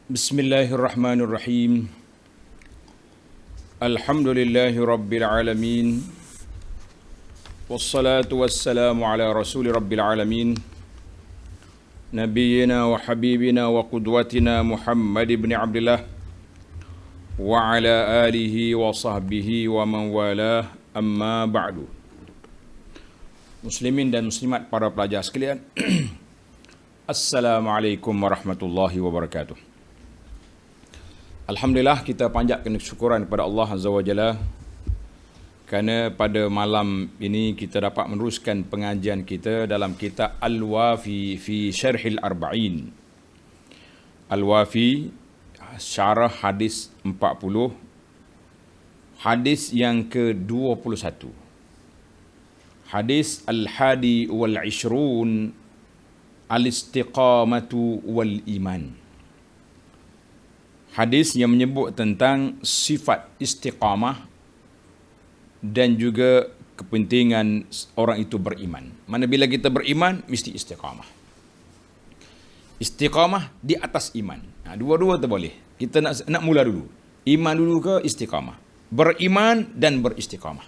Bismillahirrahmanirrahim. Alhamdulillahi rabbil alamin. Wassalatu wassalamu ala rasuli rabbil alamin. Nabiyyina wa habibina wa qudwatina Muhammad ibn Abdullah wa ala alihi wa sahbihi wa man walah, amma ba'du. Muslimin dan muslimat, para pelajar sekalian, Assalamualaikum warahmatullahi wabarakatuh. Alhamdulillah, kita panjatkan syukuran kepada Allah Azza wa Jalla kerana pada malam ini kita dapat meneruskan pengajian kita dalam kitab Al-Wafi fi Syarhil Arba'in. Al-Wafi, syarah hadis 40, hadis yang ke-21. Hadis Al-Hadi wal-Ishrun, Al-Istiqamatu wal-Iman. Hadis yang menyebut tentang sifat istiqamah dan juga kepentingan orang itu beriman. Mana bila kita beriman, mesti istiqamah. Istiqamah di atas iman. Dua-dua tu boleh. Kita nak mula dulu. Iman dulu ke istiqamah? Beriman dan beristiqamah.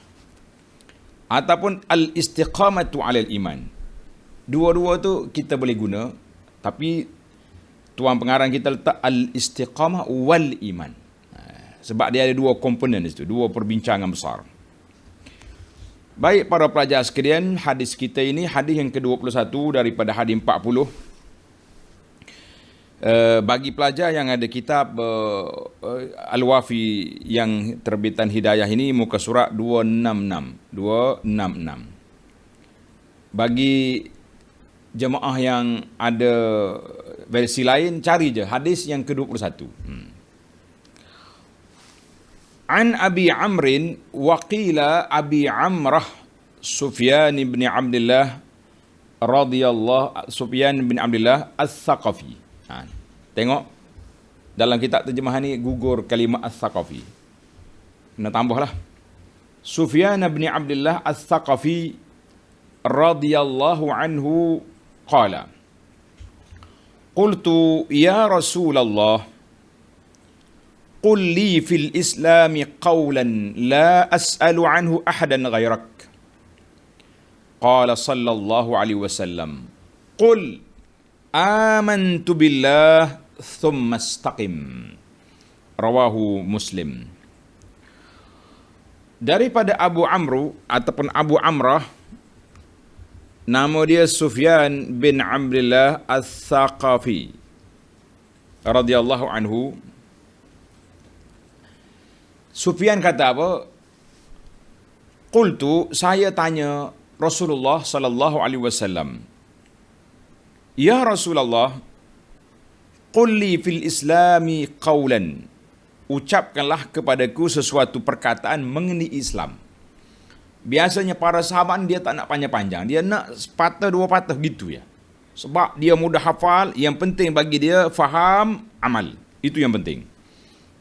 Ataupun al-istiqamatu alal iman. Dua-dua tu kita boleh guna, tapi tuan pengarang kita letak al-istiqamah wal iman. Sebab dia ada dua komponen di situ, dua perbincangan besar. Baik para pelajar sekalian, hadis kita ini hadis yang ke-21 daripada hadis 40. Bagi pelajar yang ada kitab Al-Wafi yang terbitan Hidayah ini, muka surat 266. Bagi jemaah yang ada versi lain, cari je hadis yang ke-21. An Abi Amrin wa qila Abi Amrah Sufyan bin Abdullah Sufyan bin Abdullah Al-Thaqafi. Tengok dalam kitab terjemahan ni gugur kalimat Al-Thaqafi. Kena tambahlah. Sufyan bin Abdullah Al-Thaqafi radhiyallahu anhu qala, qultu ya Rasulullah, qul li fil Islam qawlan la as'alu anhu ahadan ghairak. Qala sallallahu alaihi wasallam, qul amantu billah thumma istaqim. Rawahu Muslim. Daripada Abu Amru ataupun Abu Amrah, nama dia Sufyan bin Abdullah Al-Thaqafi radhiyallahu anhu. Sufyan kata apa? Qultu, saya tanya Rasulullah sallallahu alaihi wasallam, ya Rasulullah, qul li fil islami qawlan, ucapkanlah kepadaku sesuatu perkataan mengenai Islam. Biasanya para sahabat dia tak nak panjang-panjang. Dia nak sepatah dua patah gitu ya. Sebab dia mudah hafal. Yang penting bagi dia faham, amal. Itu yang penting.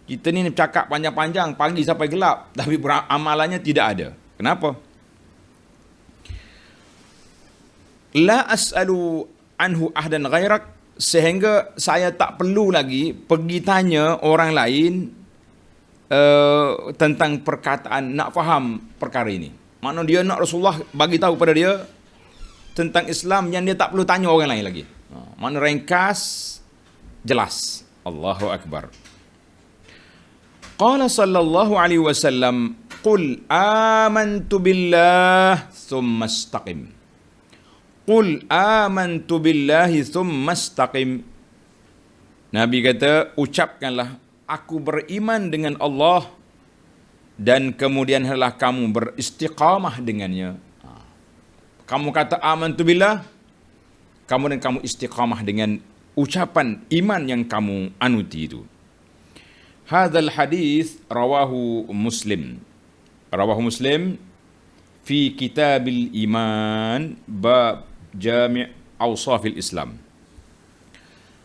Kita ni bercakap panjang-panjang pagi sampai gelap, tapi amalannya tidak ada. Kenapa? La as'alu anhu ahdan ghairak, sehingga saya tak perlu lagi pergi tanya orang lain tentang perkataan, nak faham perkara ini. Makna dia nak Rasulullah bagi tahu pada dia tentang Islam yang dia tak perlu tanya orang lain lagi. Makna ringkas, jelas. Allahu Akbar. Qala sallallahu alaihi wasallam, qul amantu billah thumma istaqim. Qul amantu billahi thumma istaqim. Nabi kata, ucapkanlah, aku beriman dengan Allah dan kemudian hendaklah kamu beristiqamah dengannya. Kamu kata amantu billah, kemudian kamu istiqamah dengan ucapan iman yang kamu anuti itu. Hadzal hadis rawahu Muslim. Rawahu Muslim fi kitabil iman bab jami' awsafil Islam.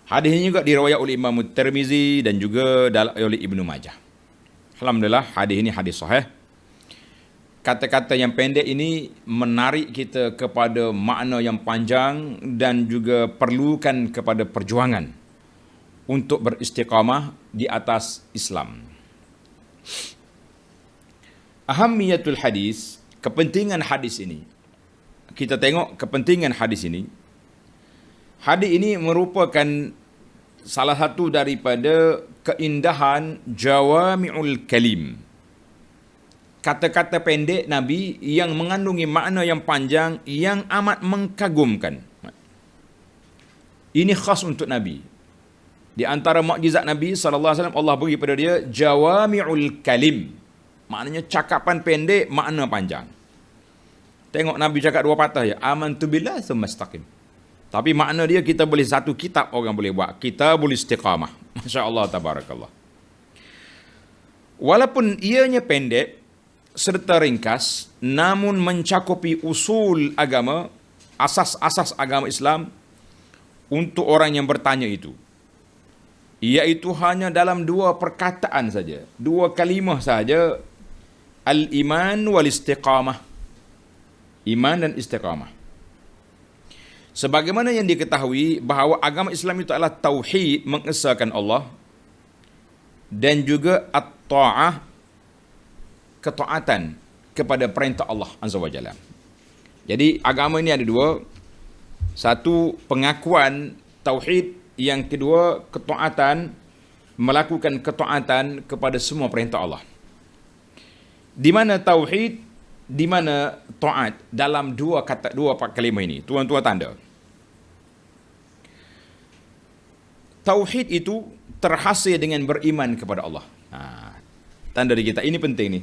Hadis ini juga diriwayat oleh Imam Tirmizi dan juga oleh Ibnu Majah. Alhamdulillah, hadis ini hadis sahih. Kata-kata yang pendek ini menarik kita kepada makna yang panjang dan juga perlukan kepada perjuangan untuk beristiqamah di atas Islam. Ahammiyatul hadis, kepentingan hadis ini. Kita tengok kepentingan hadis ini. Hadis ini merupakan salah satu daripada keindahan jawami'ul kalim. Kata-kata pendek Nabi yang mengandungi makna yang panjang, yang amat mengkagumkan. Ini khas untuk Nabi. Di antara mukjizat Nabi SAW, Allah beri pada dia jawami'ul kalim. Maknanya cakapan pendek, makna panjang. Tengok Nabi cakap dua patah je. Amantu billah tsumma istaqim. Tapi makna dia kita boleh satu kitab orang boleh buat. Kita boleh istiqamah. Masya Allah, tabarakallah. Walaupun ianya pendek serta ringkas, namun mencakupi usul agama, asas-asas agama Islam untuk orang yang bertanya itu. Iaitu hanya dalam dua perkataan saja, dua kalimah saja, al-iman wal istiqamah. Iman dan istiqamah. Sebagaimana yang diketahui bahawa agama Islam itu adalah tauhid, mengesahkan Allah, dan juga at-ta'ah, ketaatan kepada perintah Allah Azza wa Jalla. Jadi agama ini ada dua. Satu, pengakuan tauhid. Yang kedua, ketaatan, melakukan ketaatan kepada semua perintah Allah. Di mana tauhid, di mana taat dalam dua kalimah ini. Tuan-tuan tanda. Tauhid itu terhasil dengan beriman kepada Allah. Tanda di kita. Ini penting ni.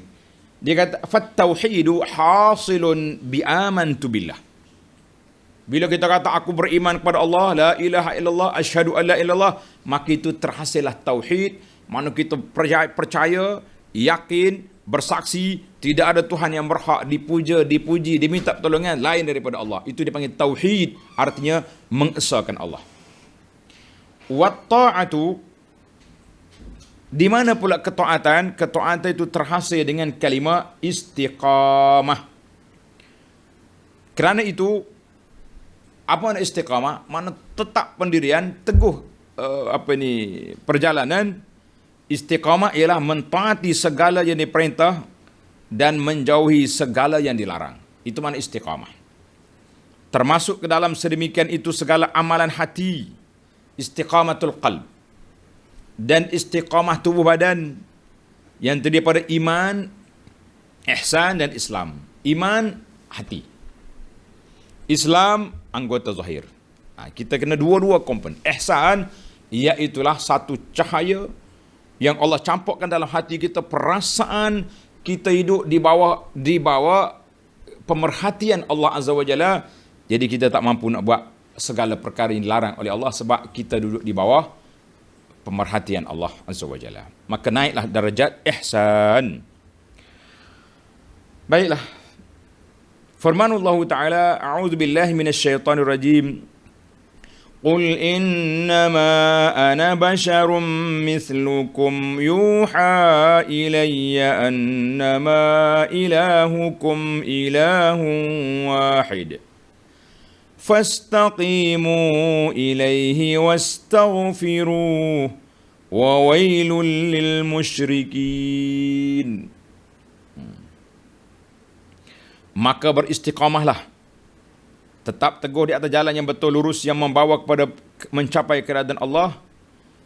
Dia kata, "Fat-tauhidu hasilun bi amantu billah." Bila kita kata aku beriman kepada Allah, la ilaha illallah, asyhadu an la ilallah, maka itu terhasillah tauhid. Mana kita percaya, yakin, bersaksi, tidak ada Tuhan yang berhak dipuja, dipuji, diminta pertolongan lain daripada Allah. Itu dipanggil tauhid, artinya mengesahkan Allah. Wa ta'atu, di mana pula ketaatan? Ketaatan itu terhasil dengan kalimah istiqamah. Kerana itu, apa makna istiqamah? Makna tetap pendirian, teguh perjalanan. Istiqamah ialah mentaati segala yang diperintah dan menjauhi segala yang dilarang. Itu makna istiqamah. Termasuk ke dalam sedemikian itu segala amalan hati, istiqamatul qalb, dan istiqamah tubuh badan yang terdiri pada iman, ihsan dan Islam. Iman, hati. Islam, anggota zahir. Kita kena dua-dua komponen. Ihsan, iaitulah satu cahaya yang Allah campurkan dalam hati kita, perasaan kita hidup di bawah pemerhatian Allah Azza wa Jalla. Jadi kita tak mampu nak buat segala perkara yang dilarang oleh Allah sebab kita duduk di bawah pemerhatian Allah Azza wa Jalla. Maka naiklah darjat ihsan. Baiklah. Firmanullah Ta'ala, a'udzu billahi minasyaitonir rajim. Qul innama ana basyarum mithlukum yuha ilayya annama ilahukum ilahun wahid. Fastaqimu ilayhi wastaghfiruh wa wailul lil musyrikin. Maka beristiqamahlah, tetap teguh di atas jalan yang betul lurus yang membawa kepada mencapai kerajaan Allah,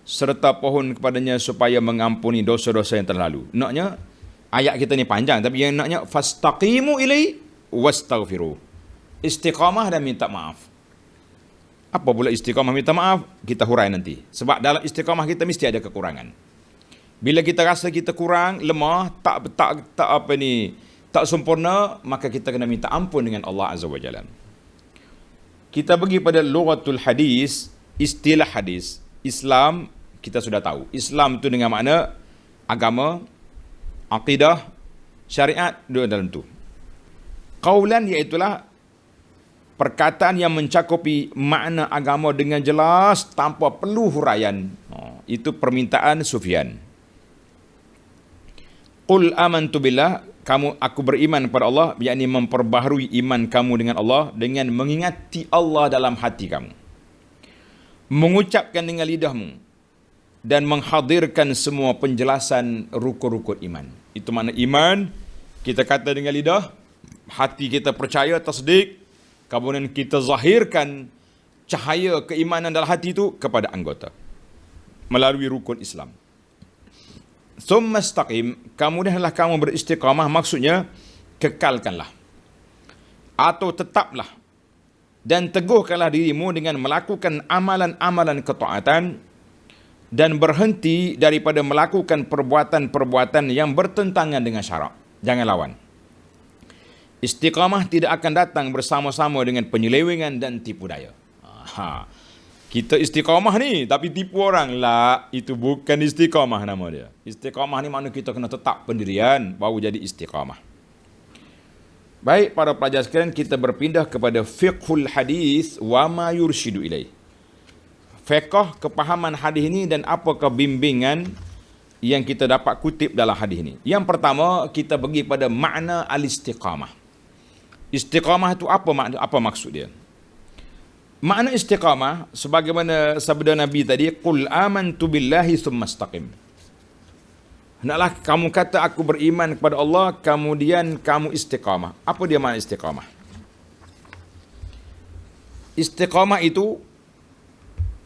serta pohon kepadanya supaya mengampuni dosa-dosa yang telah lalu. Naknya ayat kita ni panjang, tapi yang naknya fastaqimu ilaihi wastaghfiruh. Istiqamah dan minta maaf. Apa pula istiqamah minta maaf? Kita hurai nanti. Sebab dalam istiqamah kita mesti ada kekurangan. Bila kita rasa kita kurang, lemah, tak sempurna, maka kita kena minta ampun dengan Allah Azza wa Jalla. Kita pergi pada lughatul hadis, istilah hadis. Islam, kita sudah tahu. Islam itu dengan makna agama, akidah, syariat, dua dalam tu. Qaulan iaitulah perkataan yang mencakupi makna agama dengan jelas tanpa perlu huraian. Itu permintaan Sufyan. Qul amantu billah, aku beriman kepada Allah, yakni memperbaharui iman kamu dengan Allah dengan mengingati Allah dalam hati kamu. Mengucapkan dengan lidahmu dan menghadirkan semua penjelasan rukun-rukun iman. Itu makna iman, kita kata dengan lidah, hati kita percaya, tasdik, kemudian kita zahirkan cahaya keimanan dalam hati itu kepada anggota melalui rukun Islam. Summastaqim, kemudianlah kamu beristiqamah, maksudnya kekalkanlah atau tetaplah dan teguhkanlah dirimu dengan melakukan amalan-amalan ketaatan dan berhenti daripada melakukan perbuatan-perbuatan yang bertentangan dengan syarak. Jangan lawan. Istiqamah tidak akan datang bersama-sama dengan penyelewengan dan tipu daya. Kita istiqamah ni tapi tipu orang lah, itu bukan istiqamah nama dia. Istiqamah ni makna kita kena tetap pendirian baru jadi istiqamah. Baik para pelajar sekalian, kita berpindah kepada fiqhul hadis wa ma yurshidu ilaih. Fiqh kepahaman hadis ini dan apakah bimbingan yang kita dapat kutip dalam hadis ini. Yang pertama, kita pergi pada makna al-istiqamah. Istiqamah itu apa maksud dia? Makna istiqamah sebagaimana sabda Nabi tadi, qul amantu billahi tsumastaqim. Hendaklah kamu kata aku beriman kepada Allah, kemudian kamu istiqamah. Apa dia makna istiqamah? Istiqamah itu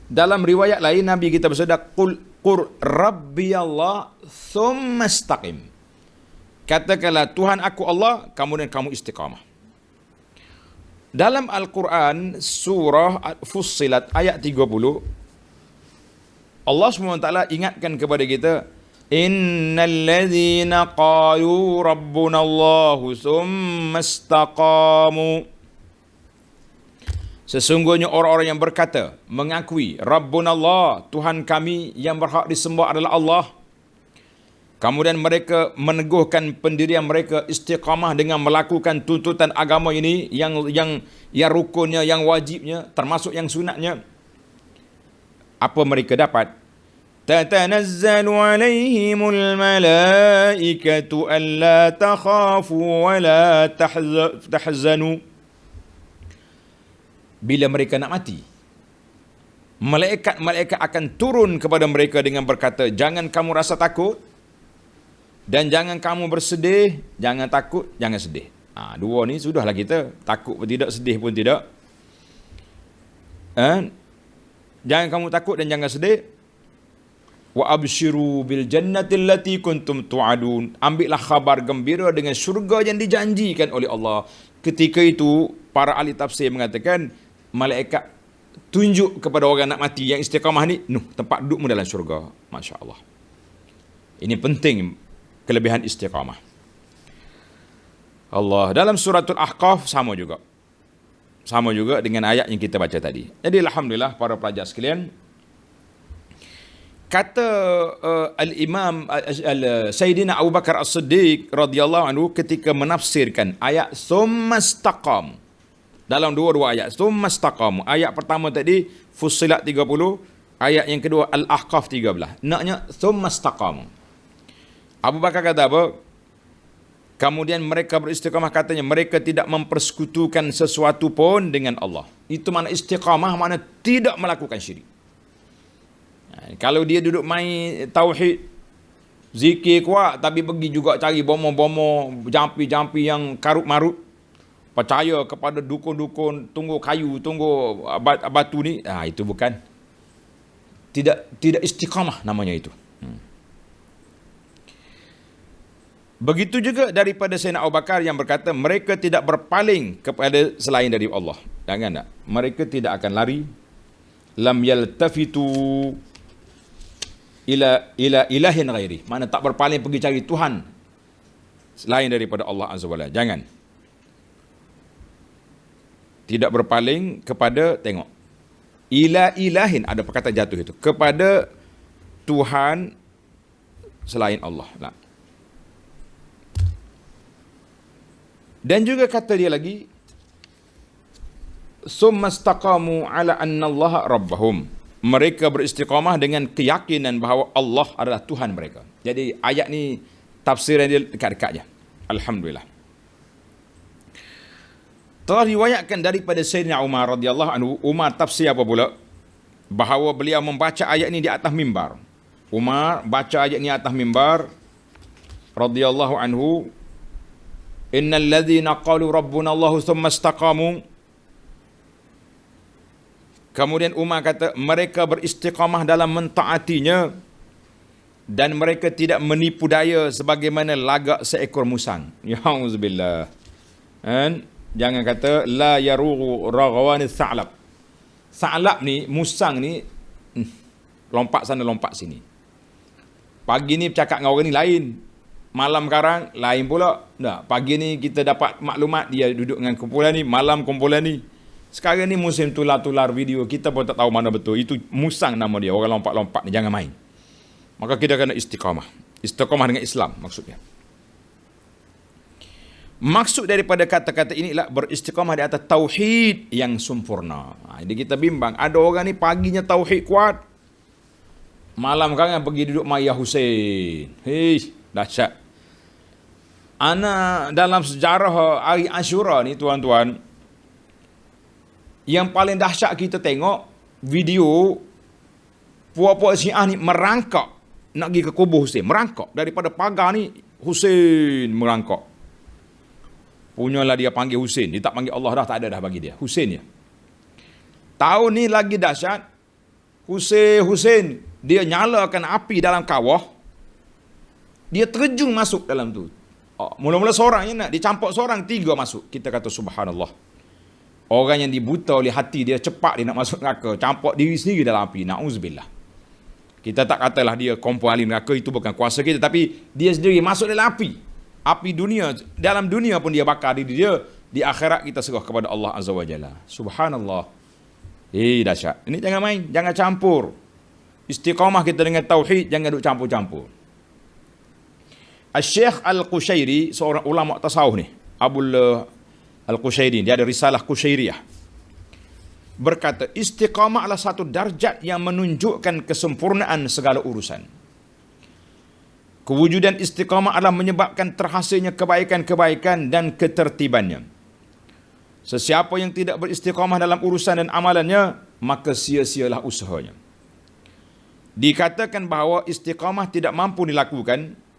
dalam riwayat lain Nabi kita bersabda, qul rabbi Allah tsumastaqim. Katakanlah Tuhan aku Allah, kemudian kamu istiqamah. Dalam Al-Quran surah Fussilat ayat 30, Allah SWT ingatkan kepada kita, innal ladzina qalu rabbuna Allahu tsumma istaqamu. Sesungguhnya orang-orang yang berkata, mengakui Rabbuna Allah, Tuhan kami yang berhak disembah adalah Allah. Kemudian mereka meneguhkan pendirian mereka istiqamah dengan melakukan tuntutan agama ini yang rukunnya, yang wajibnya, termasuk yang sunatnya. Apa mereka dapat? Tatanazzalu alaihimul malaikatu alla takhafu wa la tahzanu. Bila mereka nak mati, malaikat akan turun kepada mereka dengan berkata, jangan kamu rasa takut dan jangan kamu bersedih. Jangan takut, jangan sedih. Dua ni sudahlah kita, takut pun tidak, sedih pun tidak. Jangan kamu takut dan jangan sedih. Wa abshiru bil jannati allati kuntum tu'adun. Ambillah khabar gembira dengan syurga yang dijanjikan oleh Allah. Ketika itu para ahli tafsir mengatakan, malaikat tunjuk kepada orang nak mati yang istiqamah ni, tempat dudukmu dalam syurga. Masya Allah. Ini penting kelebihan istiqamah. Allah dalam suratul Ahqaf sama juga dengan ayat yang kita baca tadi. Jadi alhamdulillah para pelajar sekalian, kata al-Imam Sayyidina Abu Bakar As-Siddiq radhiyallahu anhu ketika menafsirkan ayat summastaqam dalam dua-dua ayat, summastaqam. Ayat pertama tadi Fussilat 30, ayat yang kedua Al-Ahqaf 13. Naknya summastaqam. Abu Bakar kata apa? Kemudian mereka beristiqamah, katanya mereka tidak mempersekutukan sesuatu pun dengan Allah. Itu makna istiqamah, makna tidak melakukan syirik. Kalau dia duduk main tauhid, zikir kuat, tapi pergi juga cari bomo-bomo, jampi-jampi yang karut-marut, percaya kepada dukun-dukun, tunggu kayu, tunggu batu ni, itu bukan. Tidak istiqamah namanya itu. Begitu juga daripada Sayyidina Abu Bakar yang berkata mereka tidak berpaling kepada selain dari Allah. Jangan tak? Mereka tidak akan lari. Lam yaltafitu ila ilahin ghairi. Mana tak berpaling pergi cari Tuhan selain daripada Allah Azza wa Jalla. Jangan. Tidak berpaling kepada, tengok, ila ilahin, ada perkataan jatuh itu, kepada Tuhan selain Allah. Dan juga kata dia lagi, summastaqamu ala annallaha rabbahum. Mereka beristiqamah dengan keyakinan bahawa Allah adalah Tuhan mereka. Jadi ayat ni tafsiran dia dekat-dekat je. Alhamdulillah. Telah riwayatkan daripada Sayyidina Umar radhiyallahu anhu, Umar tafsir apa pula? Bahawa beliau membaca ayat ini di atas mimbar. Umar baca ayat ni atas mimbar radhiyallahu anhu, innal ladzina qalu rabbuna Allahu tsumma istaqamu. Kemudian Umar kata, mereka beristiqamah dalam mentaatinya dan mereka tidak menipu daya sebagaimana lagak seekor musang. Ya'udzubillah. Kan? Jangan kata la yarughu raghawanis sa'lab. Sa'lab ni, musang ni lompat sana lompat sini. Pagi ni bercakap dengan orang ni lain, malam sekarang lain pula. Tak, pagi ni kita dapat maklumat dia duduk dengan kumpulan ni, malam kumpulan ni. Sekarang ni musim tular-tular video, kita pun tak tahu mana betul. Itu musang nama dia, orang lompat-lompat ni, jangan main. Maka kita kena istiqamah. Istiqamah dengan Islam maksudnya. Maksud daripada kata-kata ini ialah beristiqamah di atas tauhid yang sempurna. Jadi kita bimbang, ada orang ni paginya tauhid kuat, malam kan pergi duduk Maya Hussein. Hei, dahsyat. Ana dalam sejarah hari Ashura ni tuan-tuan, yang paling dahsyat kita tengok video puak-puak Syiah ni merangkak nak pergi ke kubur Hussein, merangkak daripada pagar ni, Hussein merangkak. Punyalah dia panggil Hussein, dia tak panggil Allah dah, tak ada dah bagi dia, Hussein ya. Tahun ni lagi dahsyat, Hussein dia nyalakan api dalam kawah, dia terjun masuk dalam tu. Mula-mula seorang je nak dicampak, seorang 3 masuk. Kita kata subhanallah. Orang yang dibuta oleh hati dia, cepat dia nak masuk neraka, campak diri sendiri dalam api. Na'udzubillah. Kita tak katalah dia kompon ahli neraka, itu bukan kuasa kita, tapi dia sendiri masuk dalam api. Api dunia, dalam dunia pun dia bakar diri dia, di akhirat kita serah kepada Allah Azza wa Jalla. Subhanallah. Dahsyat. Ini jangan main, jangan campur. Istiqamah kita dengan tauhid, jangan duk campur-campur. Al-Syekh Al-Qushairi, seorang ulama tasawuf ni, Abul Al-Qushairi, dia ada risalah Qushairiyah, berkata, istiqamah adalah satu darjat yang menunjukkan kesempurnaan segala urusan. Kewujudan istiqamah adalah menyebabkan terhasilnya kebaikan-kebaikan dan ketertibannya. Sesiapa yang tidak beristiqamah dalam urusan dan amalannya, maka sia-sialah usahanya. Dikatakan bahawa istiqamah tidak mampu dilakukan,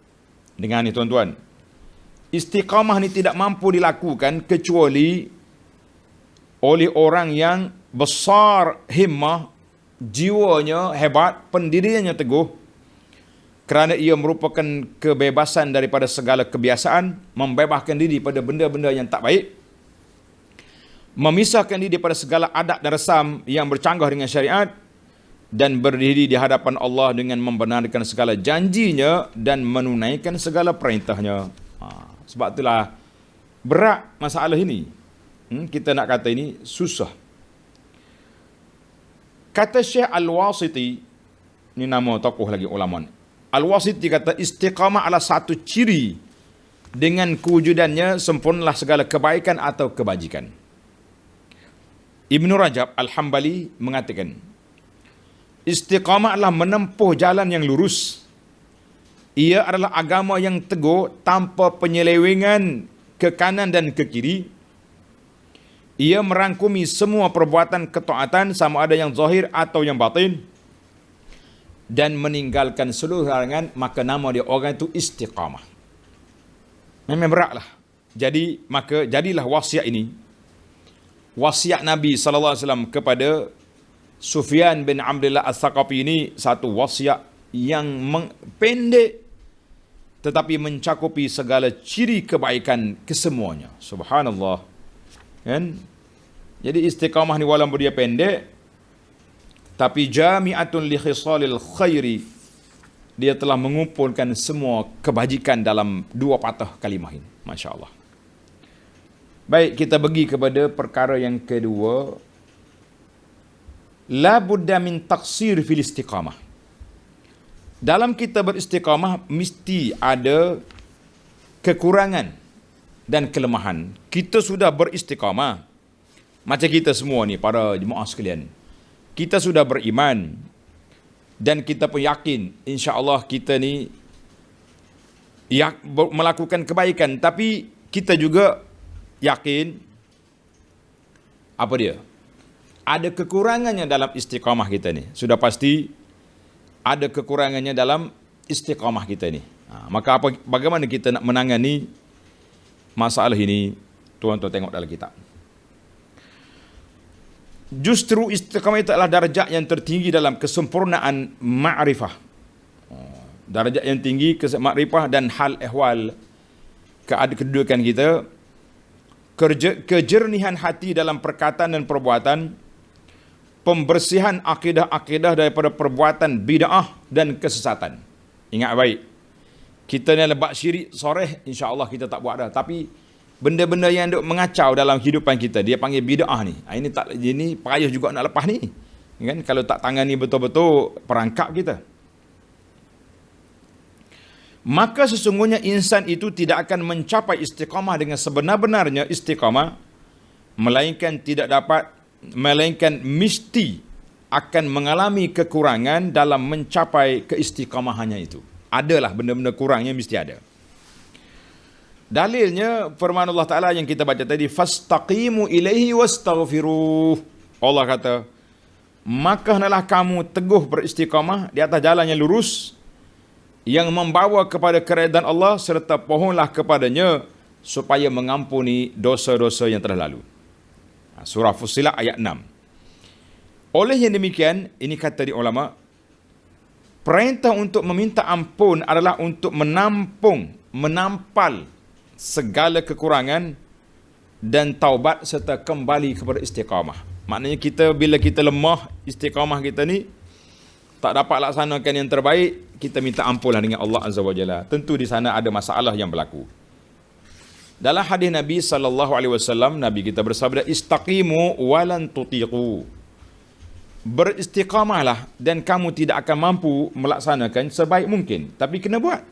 dengan ni tuan-tuan, istiqamah ni tidak mampu dilakukan kecuali oleh orang yang besar himmah, jiwanya hebat, pendiriannya teguh, kerana ia merupakan kebebasan daripada segala kebiasaan, membebaskan diri pada benda-benda yang tak baik, memisahkan diri daripada segala adat dan resam yang bercanggah dengan syariat, dan berdiri di hadapan Allah dengan membenarkan segala janjinya dan menunaikan segala perintahnya. Sebab itulah berat masalah ini. Kita nak kata ini susah. Kata Syekh Al-Wasiti, ini nama tokoh lagi ulama. Al-Wasiti kata, istiqamah adalah satu ciri dengan kewujudannya sempurnalah segala kebaikan atau kebajikan. Ibn Rajab Al-Hambali mengatakan, istiqamah adalah menempuh jalan yang lurus. Ia adalah agama yang teguh tanpa penyelewengan ke kanan dan ke kiri. Ia merangkumi semua perbuatan ketaatan sama ada yang zahir atau yang batin, dan meninggalkan seluruh larangan, maka nama dia orang itu istiqamah. Memang beratlah. Jadi maka jadilah wasiat ini, wasiat Nabi SAW kepada Sufyan bin Abdullah Al-Thaqafi ini, satu wasiat yang pendek tetapi mencakupi segala ciri kebaikan kesemuanya. Subhanallah. Kan? Jadi istiqamah ni walaupun dia pendek, tapi jami'atun li khisalil khairi, dia telah mengumpulkan semua kebajikan dalam 2 patah kalimah ini. Masya Allah. Baik, kita pergi kepada perkara yang kedua. La budda min taqsir fil istiqamah. Dalam kita beristiqamah mesti ada kekurangan dan kelemahan. Kita sudah beristiqamah, macam kita semua ni, para jemaah sekalian, kita sudah beriman dan kita pun yakin insya-Allah kita ni melakukan kebaikan, tapi kita juga yakin apa dia? Ada kekurangannya dalam istiqamah kita ni. Sudah pasti ada kekurangannya dalam istiqamah kita ni. Maka bagaimana kita nak menangani masalah ini? Tuan-tuan tengok dalam kitab. Justru istiqamah itu adalah darjat yang tertinggi dalam kesempurnaan ma'rifah. Darjat yang tinggi ma'rifah dan hal ehwal kedudukan kita, kejernihan hati dalam perkataan dan perbuatan, pembersihan akidah-akidah daripada perbuatan bid'ah dan kesesatan. Ingat baik, kita ni lebat syirik soreh, insya-Allah kita tak buat dah. Tapi benda-benda yang duk mengacau dalam kehidupan kita, dia panggil bid'ah ni. Ini payah juga nak lepas ni. Kan, kalau tak tangani betul-betul perangkap kita. Maka sesungguhnya insan itu tidak akan mencapai istiqamah dengan sebenar-benarnya istiqamah, melainkan mesti akan mengalami kekurangan dalam mencapai keistiqamahannya itu. Adalah benda-benda kurangnya mesti ada. Dalilnya firman Allah Ta'ala yang kita baca tadi, fastaqimu ilaihi wastaghfiruh. Allah kata, maka hendaklah kamu teguh beristiqamah di atas jalan yang lurus yang membawa kepada keredaan Allah, serta pohonlah kepadanya supaya mengampuni dosa-dosa yang telah lalu. Surah Fussilat ayat 6. Oleh yang demikian, ini kata di ulama, perintah untuk meminta ampun adalah untuk menampal segala kekurangan dan taubat serta kembali kepada istiqamah. Maknanya bila kita lemah, istiqamah kita ni tak dapat laksanakan yang terbaik, kita minta ampunlah dengan Allah Azza wa Jalla. Tentu di sana ada masalah yang berlaku. Dalam hadis Nabi SAW, Nabi kita bersabda, istaqimu walan tutiqu. Beristiqamahlah dan kamu tidak akan mampu melaksanakan sebaik mungkin, tapi kena buat.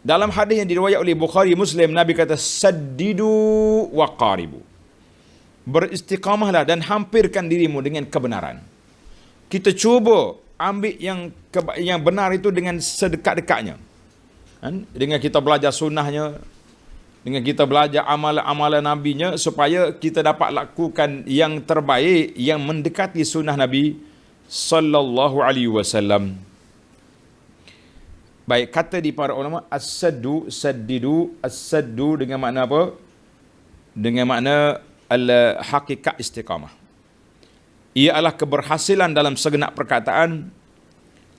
Dalam hadis yang diriwayat oleh Bukhari Muslim, Nabi kata, saddidu wa qaribu. Beristiqamahlah dan hampirkan dirimu dengan kebenaran. Kita cuba ambil yang benar itu dengan sedekat-dekatnya. Dengan kita belajar sunnahnya, dengan kita belajar amalan-amalan Nabinya, supaya kita dapat lakukan yang terbaik, yang mendekati sunnah Nabi sallallahu alaihi wasallam. Baik, kata di para ulama, as-saddu dengan makna apa? Dengan makna hakikat istiqamah. Ia adalah keberhasilan dalam segenap perkataan,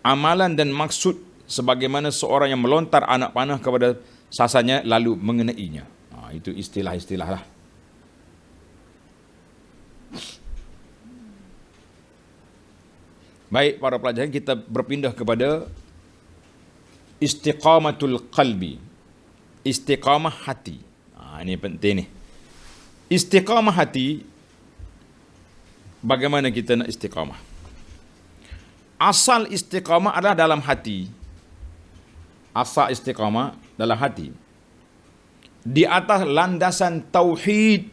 amalan dan maksud, sebagaimana seorang yang melontar anak panah kepada sasarannya lalu mengenainya. Itu istilah-istilah lah. Baik, para pelajar, kita berpindah kepada istiqamatul qalbi. Istiqamah hati. Ini penting ni. Istiqamah hati, bagaimana kita nak istiqamah? Asal istiqamah adalah dalam hati. Asal istiqamah dalam hati. Di atas landasan tauhid.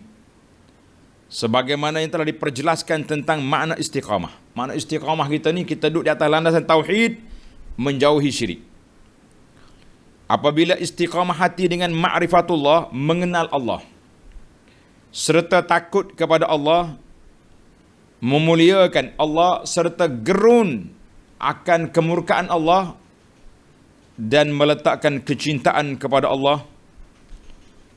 Sebagaimana yang telah diperjelaskan tentang makna istiqamah. Makna istiqamah kita ni, kita duduk di atas landasan tauhid, menjauhi syirik. Apabila istiqamah hati dengan ma'rifatullah, mengenal Allah, serta takut kepada Allah, memuliakan Allah, serta gerun akan kemurkaan Allah, dan meletakkan kecintaan kepada Allah,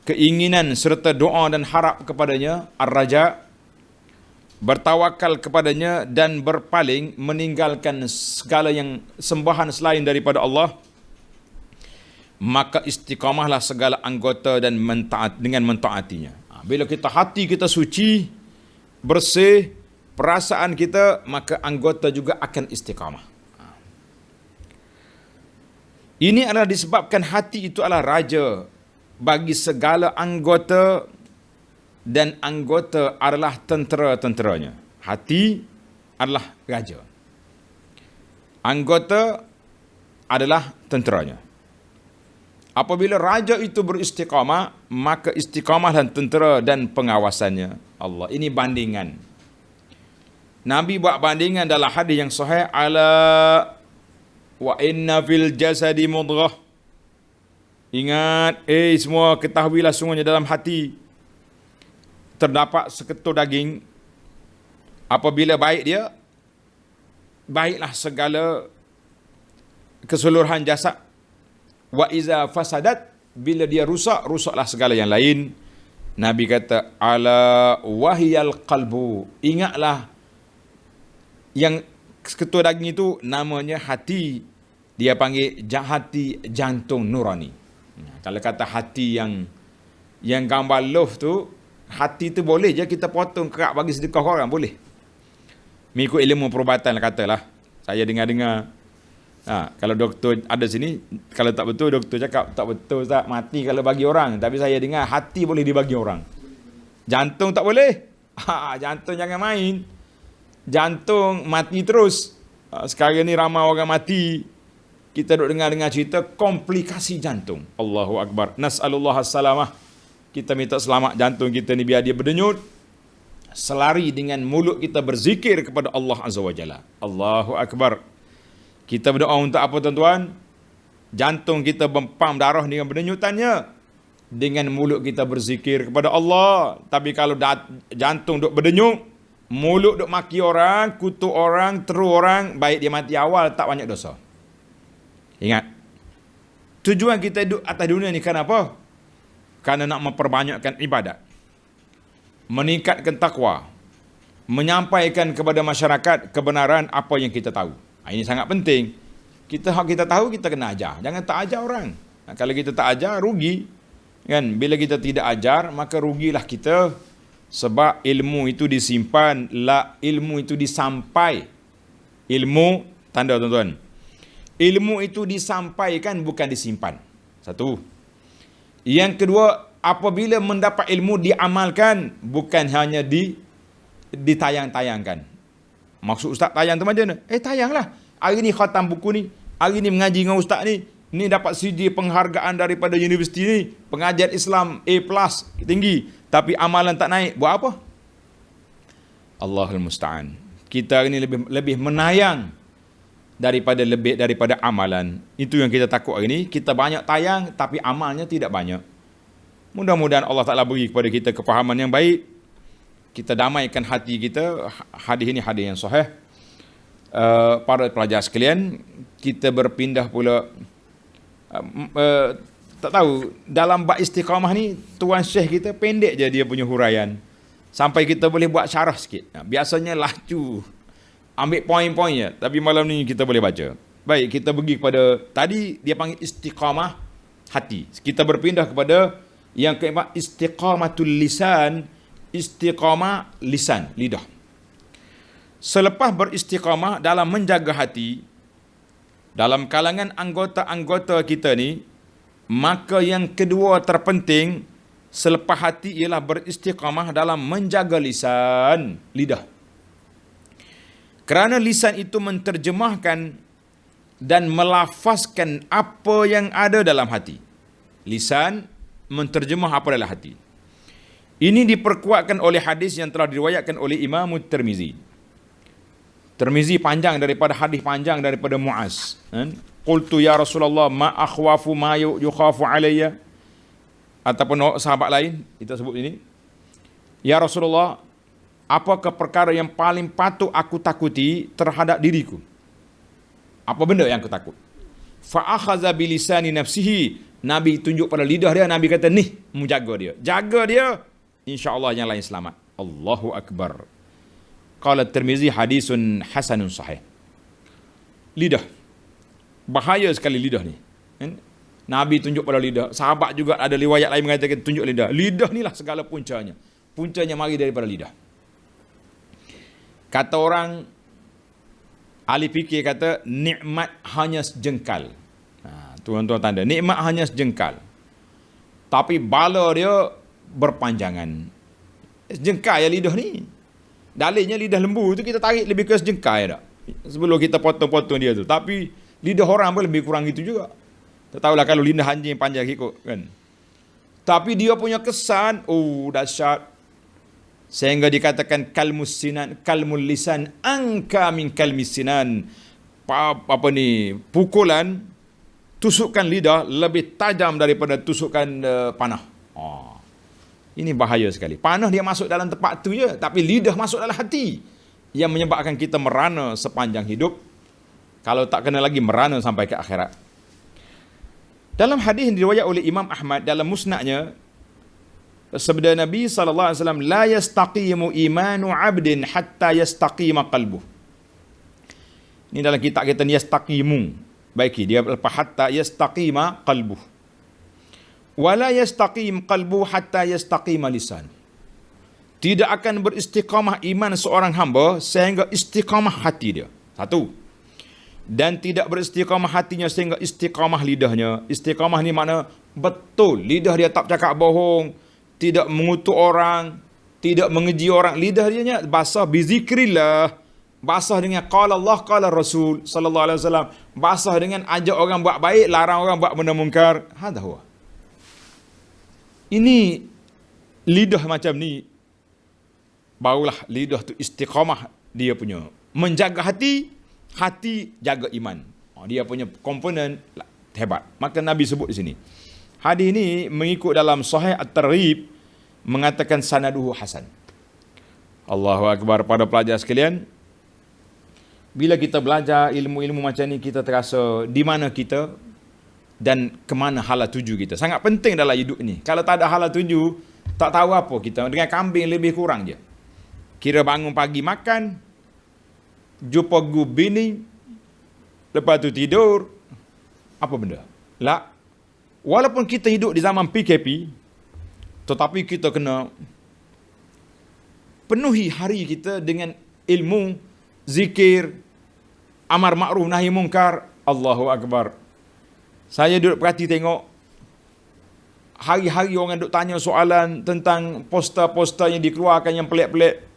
keinginan serta doa dan harap kepadanya, ar-raja, bertawakal kepadanya dan berpaling, meninggalkan segala yang sembahan selain daripada Allah, maka istiqamahlah segala anggota dan dengan mentaatinya. Bila hati kita suci, bersih, perasaan kita, maka anggota juga akan istiqamah. Ini adalah disebabkan hati itu adalah raja bagi segala anggota, dan anggota adalah tentera-tenteranya. Hati adalah raja, anggota adalah tenteranya. Apabila raja itu beristiqamah, maka istiqamah dan tentera dan pengawasannya Allah. Ini bandingan. Nabi buat bandingan dalam hadis yang sahih, ala wa inna fil jasadi mudghah. Ingat, semua ketahuilah sungguhnya dalam hati terdapat seketul daging. Apabila baik dia, baiklah segala keseluruhan jasad. Wa iza fasadat, bila dia rusak, rusaklah segala yang lain. Nabi kata, ala wahiyal qalbu, ingatlah yang ketua daging itu namanya hati. Dia panggil hati jantung nurani. Kalau kata hati yang gambar love tu, hati tu boleh je kita potong kerak bagi sedekah orang, boleh. Mengikut ilmu perubatan katalah. Saya dengar-dengar, kalau doktor ada sini, kalau tak betul doktor cakap tak betul Ustaz, mati kalau bagi orang. Tapi saya dengar hati boleh dibagi orang, jantung tak boleh. Jantung jangan main, jantung mati terus. Sekarang ni ramai orang mati, kita duk dengar cerita komplikasi jantung. Allahu Akbar, nas'alullah as-salamah. Kita minta selamat jantung kita ni biar dia berdenyut, selari dengan mulut kita berzikir kepada Allah Azza wa Jalla. Allahu Akbar. Kita berdoa untuk apa tuan-tuan? Jantung kita pam darah dengan berdenyutannya, dengan mulut kita berzikir kepada Allah. Tapi kalau jantung duk berdenyut, mulut duk maki orang, kutuk orang, teru orang, baik dia mati awal tak banyak dosa. Ingat, tujuan kita hidup atas dunia ni kenapa? Kerana nak memperbanyakkan ibadat, meningkatkan takwa, menyampaikan kepada masyarakat kebenaran apa yang kita tahu. Ini sangat penting. Hak kita tahu, kita kena ajar. Jangan tak ajar orang. Kalau kita tak ajar, rugi. Kan? Bila kita tidak ajar, maka rugilah kita. Sebab ilmu itu disimpan, ilmu itu disampai. Ilmu, tanda tuan-tuan, ilmu itu disampaikan, bukan disimpan. Satu. Yang kedua, apabila mendapat ilmu diamalkan, bukan hanya ditayang-tayangkan. Maksud ustaz tayang tu macam mana? Tayanglah. Hari ni khatam buku ni, hari ni mengaji dengan ustaz ni dapat CJ penghargaan daripada universiti ni, pengajian Islam A+ tinggi, tapi amalan tak naik, buat apa? Allahul musta'an. Kita hari ni lebih menayang daripada amalan. Itu yang kita takut hari ni. Kita banyak tayang tapi amalnya tidak banyak. Mudah-mudahan Allah Ta'ala beri kepada kita kefahaman yang baik. Kita damaikan hati kita. Hadis ini hadis yang sahih. Para pelajar sekalian, kita berpindah pula. Tak tahu, dalam bab istiqamah ni, Tuan Syekh kita pendek je dia punya huraian. Sampai kita boleh buat syarah sikit. Biasanya laju, ambil poin-poin je. Tapi malam ni kita boleh baca. Baik, kita pergi kepada, tadi dia panggil istiqamah hati. Kita berpindah kepada yang keempat, istiqamatul lisan. Istiqamah lisan, lidah. Selepas beristiqamah dalam menjaga hati, dalam kalangan anggota-anggota kita ni, maka yang kedua terpenting selepas hati ialah beristiqamah dalam menjaga lisan, lidah. Kerana lisan itu menterjemahkan dan melafazkan apa yang ada dalam hati. Lisan menterjemah apa dalam hati. Ini diperkuatkan oleh hadis yang telah diriwayatkan oleh Imam Tirmizi. Tirmizi panjang daripada hadis panjang daripada Muaz. Qultu ya Rasulullah ma akhwafu ma yukhafu alayya. Ataupun sahabat lain kita sebut ini. Ya Rasulullah, apakah perkara yang paling patut aku takuti terhadap diriku? Apa benda yang aku takut? Fa akhadha bi lisani nafsihi. Nabi tunjuk pada lidah dia, Nabi kata ni, menjaga dia. Jaga dia, insya-Allah yang lain selamat. Allahu Akbar. Qala Tirmizi hadisun hasanun sahih. Lidah. Bahaya sekali lidah ni. Nabi tunjuk pada lidah. Sahabat juga ada riwayat lain mengatakan tunjuk lidah. Lidah ni lah segala puncanya. Puncanya mari daripada lidah. Kata orang ahli fikir kata nikmat hanya sejengkal. Tuan-tuan tanda, nikmat hanya sejengkal. Tapi bala dia berpanjangan. Sejengkal ya lidah ni. Dalilnya lidah lembu tu kita tarik lebih ke sejengkal ya tak? Sebelum kita potong-potong dia tu. Tapi lidah orang pun lebih kurang itu juga. Tak tahulah kalau lidah anjing panjang ikut kan. Tapi dia punya kesan, dahsyat. Sehingga dikatakan kalmus sinan, kalmul lisan angka min kalmis sinan. Pukulan, tusukan lidah lebih tajam daripada tusukan panah. Ini bahaya sekali. Panah dia masuk dalam tempat tu je, tapi lidah masuk dalam hati. yang menyebabkan kita merana sepanjang hidup, kalau tak kena lagi merana sampai ke akhirat. Dalam hadis yang diriwayat oleh Imam Ahmad dalam musnadnya, sabda Nabi SAW, la yastaqimu imanu abdin hatta yastaqima qalbuh. Ini dalam kitab kita ni yastaqimu. Baiki dia lepas hatta yastaqima qalbuh. Wala yastaqim qalbuh hatta yastaqima lisan. Tidak akan beristiqamah iman seorang hamba sehingga istiqamah hati dia. Satu. Dan tidak beristiqamah hatinya sehingga istiqamah lidahnya. Istiqamah ni makna betul. Lidah dia tak cakap bohong, tidak mengutuk orang, tidak mengeji orang. Lidah dia basah bizikrillah, basah dengan qala Allah qala Rasul sallallahu alaihi wasallam, basah dengan ajak orang buat baik, larang orang buat benda mungkar. Hadha huwa. Ini lidah macam ni, barulah lidah tu istiqamah dia punya. Menjaga hati, hati jaga iman. Dia punya komponen hebat. Maka Nabi sebut di sini. Hadis ini mengikut dalam Sahih At-Targhib mengatakan sanaduhu hasan. Allahu akbar pada pelajar sekalian. Bila kita belajar ilmu-ilmu macam ni, kita terasa di mana kita dan ke mana hala tuju kita. Sangat penting dalam hidup ni. Kalau tak ada hala tuju, tak tahu apa kita. Dengan kambing lebih kurang je. Kira bangun pagi makan, jumpa gu bini, lepas tu tidur, apa benda? Lah, walaupun kita hidup di zaman PKP, tetapi kita kena penuhi hari kita dengan ilmu, zikir, amar ma'ruf nahi mungkar. Allahu akbar. Saya duduk perhati tengok, hari-hari orang duk tanya soalan tentang poster-poster yang dikeluarkan yang pelik-pelik.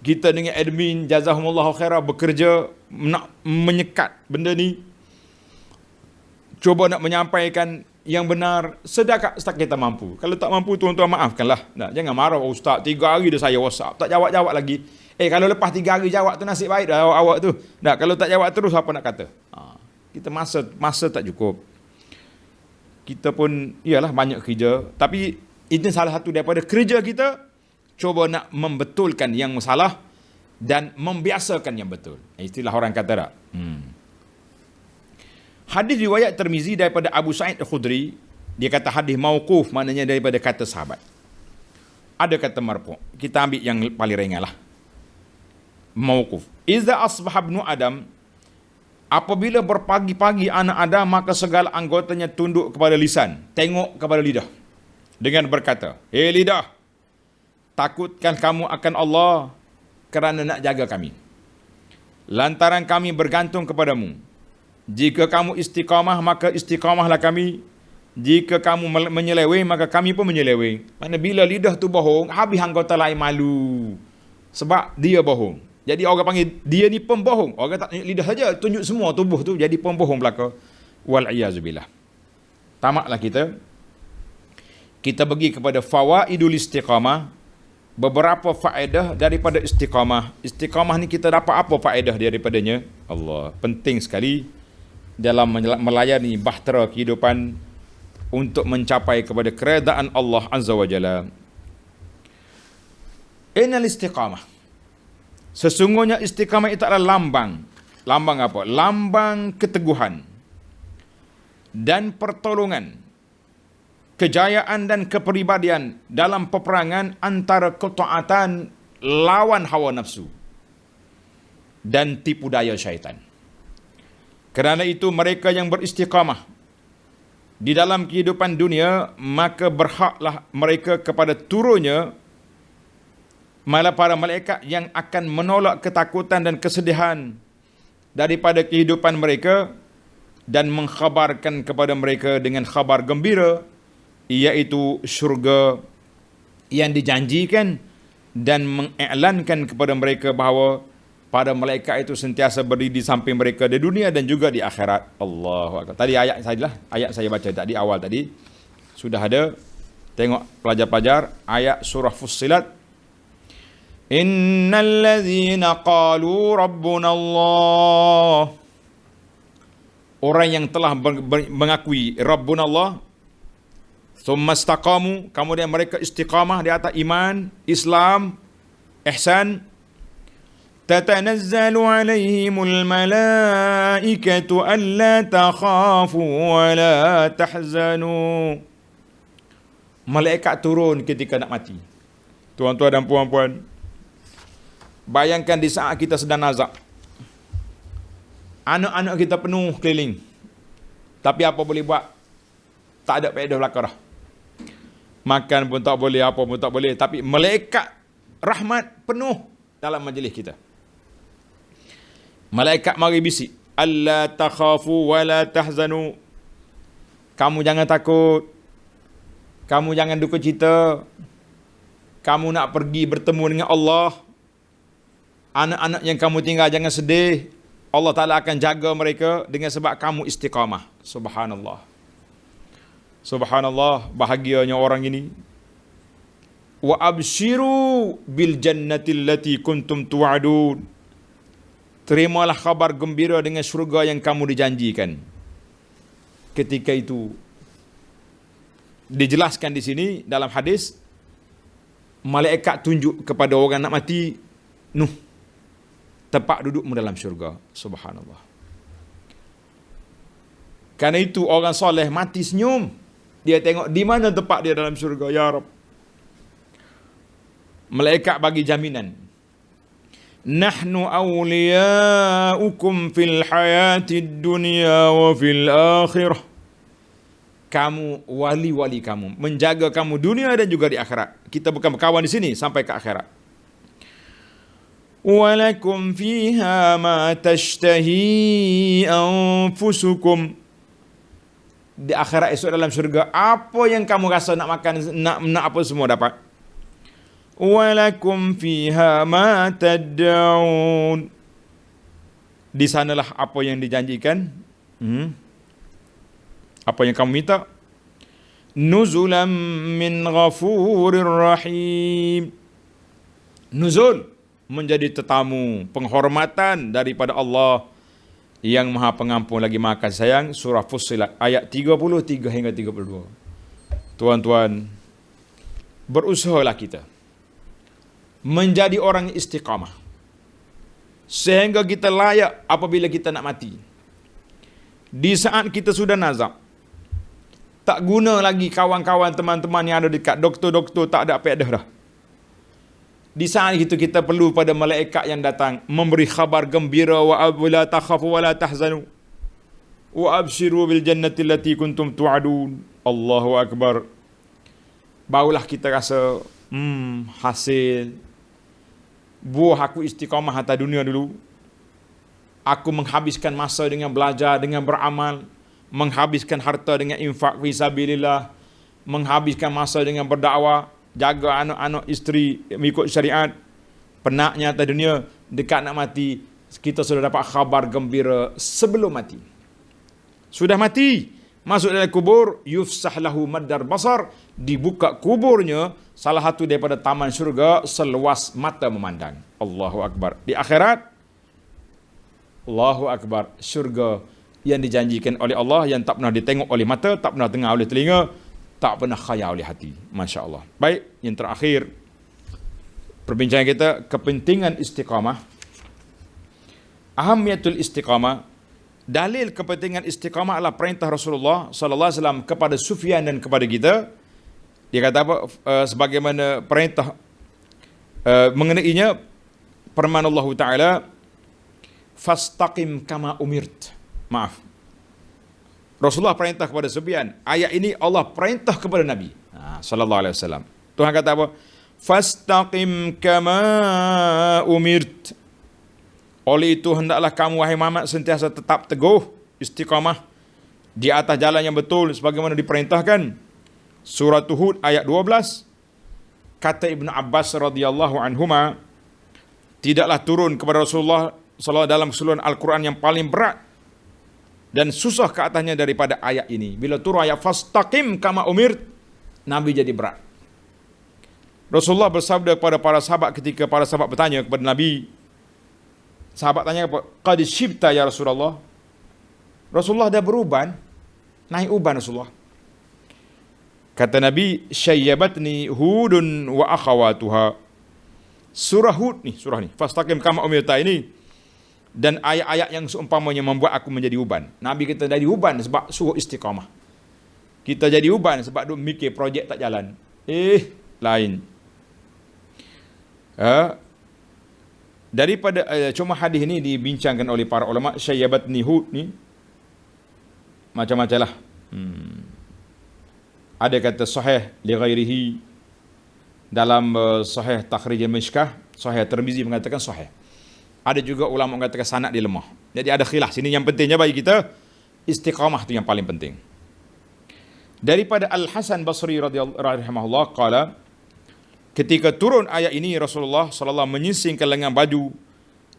Kita dengan admin jazahumullahu khairah bekerja nak menyekat benda ni, cuba nak menyampaikan yang benar sedekah kita mampu. Kalau tak mampu, tuan-tuan maafkanlah. Nah, jangan marah, oh, ustaz 3 hari dah saya WhatsApp tak jawab-jawab lagi. Kalau lepas 3 hari jawab tu nasib baik dah awak tu. Nah, kalau tak jawab terus apa nak kata? Kita masa tak cukup. Kita pun iyalah banyak kerja, tapi ini salah satu daripada kerja kita, cuba nak membetulkan yang salah dan membiasakan yang betul. Istilah orang kata tak? Hadis riwayat Tirmizi daripada Abu Sa'id Al-Khudri, dia kata hadis mauquf, maknanya daripada kata sahabat. Ada kata marfu'. Kita ambil yang paling ringan lah. Mauquf. Iza asbah ibnu Adam, apabila berpagi-pagi anak Adam, maka segala anggotanya tunduk kepada lisan, tengok kepada lidah, dengan berkata, hei lidah, takutkan kamu akan Allah kerana nak jaga kami. Lantaran kami bergantung kepadamu. Jika kamu istiqamah, maka istiqamahlah kami. Jika kamu menyeleweng, maka kami pun menyeleweng. Maksudnya bila lidah tu bohong, habis anggota lain malu. Sebab dia bohong. Jadi orang panggil dia ni pembohong. Orang tak tunjuk lidah saja, tunjuk semua tubuh tu jadi pembohong belaka. Wal'iyazubillah. Tamaklah kita. Kita pergi kepada fawaidul istiqamah. Beberapa faedah daripada istiqamah. Istiqamah ni kita dapat apa faedah daripadanya? Allah, penting sekali dalam melayani bahtera kehidupan untuk mencapai kepada keredaan Allah Azza wa Jalla. Innal istiqamah, sesungguhnya istiqamah itu adalah lambang. Lambang apa? Lambang keteguhan dan pertolongan, kejayaan dan kepribadian dalam peperangan antara ketaatan lawan hawa nafsu dan tipu daya syaitan. Kerana itu mereka yang beristiqamah di dalam kehidupan dunia, maka berhaklah mereka kepada turunnya malah para malaikat yang akan menolak ketakutan dan kesedihan daripada kehidupan mereka dan mengkhabarkan kepada mereka dengan khabar gembira, iaitu syurga yang dijanjikan, dan mengiklankan kepada mereka bahawa para malaikat itu sentiasa berdiri di samping mereka di dunia dan juga di akhirat. Allahu akbar. Tadi ayat saya baca tadi awal tadi sudah ada. Tengok pelajar-pelajar ayat surah Fussilat. Innal ladzina qalu rabbuna Allah. Orang yang telah mengakui Rabbuna Allah, thumma istaqamu, kemudian mereka istiqamah di atas iman, Islam, ihsan, تتنزل عليهم الملائكة ألا تخافوا ولا تحزنوا. Malaikat turun ketika nak mati. Tuan-tuan dan puan-puan, bayangkan di saat kita sedang nazak, anak-anak kita penuh keliling, tapi apa boleh buat? Tak ada faedah belaka dah. Makan pun tak boleh, apa pun tak boleh. Tapi malaikat rahmat penuh dalam majlis kita. Malaikat mari bisik, alla takhafu wa la tahzanu. Kamu jangan takut. Kamu jangan duka cita. Kamu nak pergi bertemu dengan Allah. Anak-anak yang kamu tinggal jangan sedih. Allah Ta'ala akan jaga mereka dengan sebab kamu istiqamah. Subhanallah. Subhanallah, bahagianya orang ini. Wa abshiru bil jannatil lati kuntum tu'adun. Terimalah khabar gembira dengan syurga yang kamu dijanjikan. Ketika itu dijelaskan di sini dalam hadis, malaikat tunjuk kepada orang nak mati, Nuh, tempat dudukmu dalam syurga. Subhanallah. Karena itu orang soleh mati senyum. Dia tengok di mana tempat dia dalam syurga. Ya Rab. Malaikat bagi jaminan. Nahnu awliyaukum fil hayatid dunya wa fil akhirah. Kamu wali-wali kamu, menjaga kamu dunia dan juga di akhirat. Kita bukan berkawan di sini sampai ke akhirat. Walakum fiha ma tashtahi anfusukum. Di akhirat esok dalam syurga, apa yang kamu rasa nak makan, nak apa semua dapat. Walakum fiha ma tad'un. Di sanalah apa yang dijanjikan. Apa yang kamu minta? Nuzulam min ghafurir rahim. Nuzul, menjadi tetamu, penghormatan daripada Allah yang Maha Pengampun lagi Maha Kasih Sayang. Surah Fussilat ayat 33 hingga 32. Tuan-tuan, berusahalah kita menjadi orang istiqamah sehingga kita layak apabila kita nak mati. Di saat kita sudah nazak, tak guna lagi kawan-kawan teman-teman yang ada dekat, doktor-doktor tak ada faedah dah. Di saat itu kita perlu pada malaikat yang datang memberi khabar gembira, wa la takhafu wa la tahzanu wa abshiru bil jannati allati kuntum tu'adun. Allahu akbar. Barulah kita rasa hasil buah aku istiqamah atas dunia dulu. Aku menghabiskan masa dengan belajar, dengan beramal, menghabiskan harta dengan infak fi sabilillah, menghabiskan masa dengan berdakwah, jaga anak-anak, isteri mengikut syariat. Penatnya atas dunia, dekat nak mati, kita sudah dapat khabar gembira sebelum mati. Sudah mati, masuk dalam kubur, yufsah lahu maddar basar, dibuka kuburnya salah satu daripada taman syurga seluas mata memandang. Allahu akbar. Di akhirat, Allahu akbar, syurga yang dijanjikan oleh Allah, yang tak pernah ditengok oleh mata, tak pernah dengar oleh telinga, tak pernah khayal oleh hati. Masya Allah. Baik, yang terakhir perbincangan kita, kepentingan istiqamah. Ahamiyatul istiqamah. Dalil kepentingan istiqamah adalah perintah Rasulullah sallallahu alaihi wasallam kepada Sufyan dan kepada kita. Dia kata apa? Sebagaimana perintah mengenainya, firman Allah Ta'ala, fastaqim kama umirt. Maaf, Rasulullah perintah kepada Sufyan. Ayat ini Allah perintah kepada Nabi sallallahu alaihi wasallam. Tuhan kata apa? Fastaqim kama umirt. Oleh itu hendaklah kamu wahai Muhammad sentiasa tetap teguh istiqamah di atas jalan yang betul sebagaimana diperintahkan. Surah Hud ayat 12. Kata Ibnu Abbas radhiyallahu anhuma, tidaklah turun kepada Rasulullah sallallahu dalam keseluruhan Al-Quran yang paling berat dan susah ke atasnya daripada ayat ini. Bila turun ayat fastaqim kama umirt, Nabi jadi berat. Rasulullah bersabda kepada para sahabat ketika para sahabat bertanya kepada Nabi. Sahabat tanya apa? Qad shibta ya Rasulullah. Rasulullah dah beruban, naik uban Rasulullah. Kata Nabi, syayyabatni Hudun wa akhawatuha. Surah Hud ni, fastaqim kama umirta ini, dan ayat-ayat yang seumpamanya membuat aku menjadi uban. Nabi kita jadi uban sebab suruh istiqamah. Kita jadi uban sebab duk mikir projek tak jalan. Lain. Daripada cuma hadis ni dibincangkan oleh para ulama. Syayyabatni Hud ni macam-macam lah. Ada kata sahih li ghairihi, dalam sahih takhrij al-mishkah, sahih Tirmizi mengatakan sahih. Ada juga ulama mengatakan sanad dia lemah. Jadi ada khilaf sini. Yang pentingnya bagi kita istiqamah itu yang paling penting. Daripada Al-Hasan Basri radhiyallahu qala, ketika turun ayat ini Rasulullah sallallahu menyingsingkan lengan baju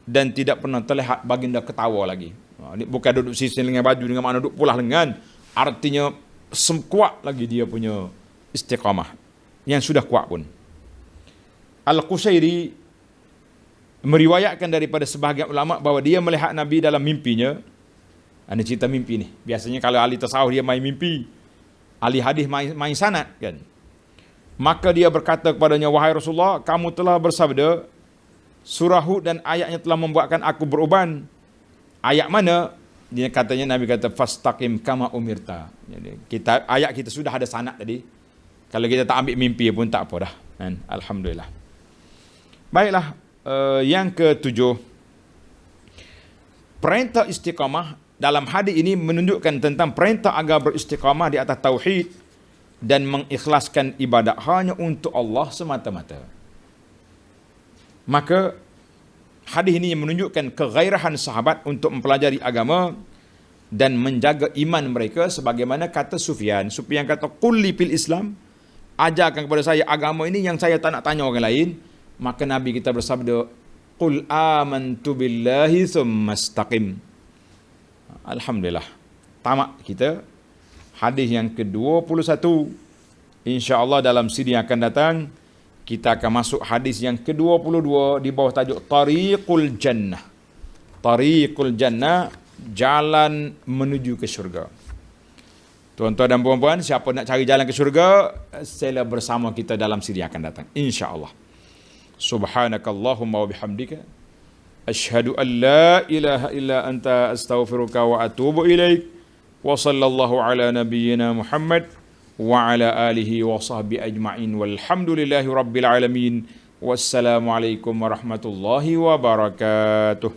dan tidak pernah terlihat baginda ketawa lagi. Ini bukan duduk sising lengan baju dengan makna duduk pulah lengan, artinya kuat lagi dia punya istiqamah yang sudah kuat pun. Al-Qusairi meriwayatkan daripada sebahagian ulama bahawa dia melihat Nabi dalam mimpinya. Ini cerita mimpi ni. Biasanya kalau ahli tasawuf dia main mimpi, ahli hadis main sanad kan. Maka dia berkata kepadanya, wahai Rasulullah, kamu telah bersabda surah Hud dan ayatnya telah membuatkan aku beruban. Ayat mana? Dia katanya, Nabi kata fastaqim kama umirta. Jadi ayat kita sudah ada sanad tadi. Kalau kita tak ambil mimpi pun tak apa dah kan? Alhamdulillah. Baiklah, yang ketujuh, perintah istiqamah dalam hadis ini menunjukkan tentang perintah agar beristiqamah di atas tauhid dan mengikhlaskan ibadat hanya untuk Allah semata-mata. Maka hadis ini menunjukkan kegairahan sahabat untuk mempelajari agama dan menjaga iman mereka, sebagaimana kata Sufyan kata, qulli fil Islam, ajarkan kepada saya agama ini yang saya tak nak tanya orang lain. Maka Nabi kita bersabda, qul amantu billahi thumma istaqim. Alhamdulillah, tamat kita hadis yang ke-21. InsyaAllah dalam sidi yang akan datang kita akan masuk hadis yang ke-22 di bawah tajuk Tariqul Jannah. Tariqul Jannah, jalan menuju ke syurga. Tuan-tuan dan puan-puan, siapa nak cari jalan ke syurga, sila bersama kita dalam siri yang akan datang, insya-Allah. Subhanakallahumma wa bihamdika asyhadu an la ilaha illa anta astaghfiruka wa atubu ilaik. Wa sallallahu ala nabiyyina Muhammad wa ala alihi wa sahbihi ajma'in walhamdulillahi rabbil alamin. Wassalamu alaikum warahmatullahi wabarakatuh.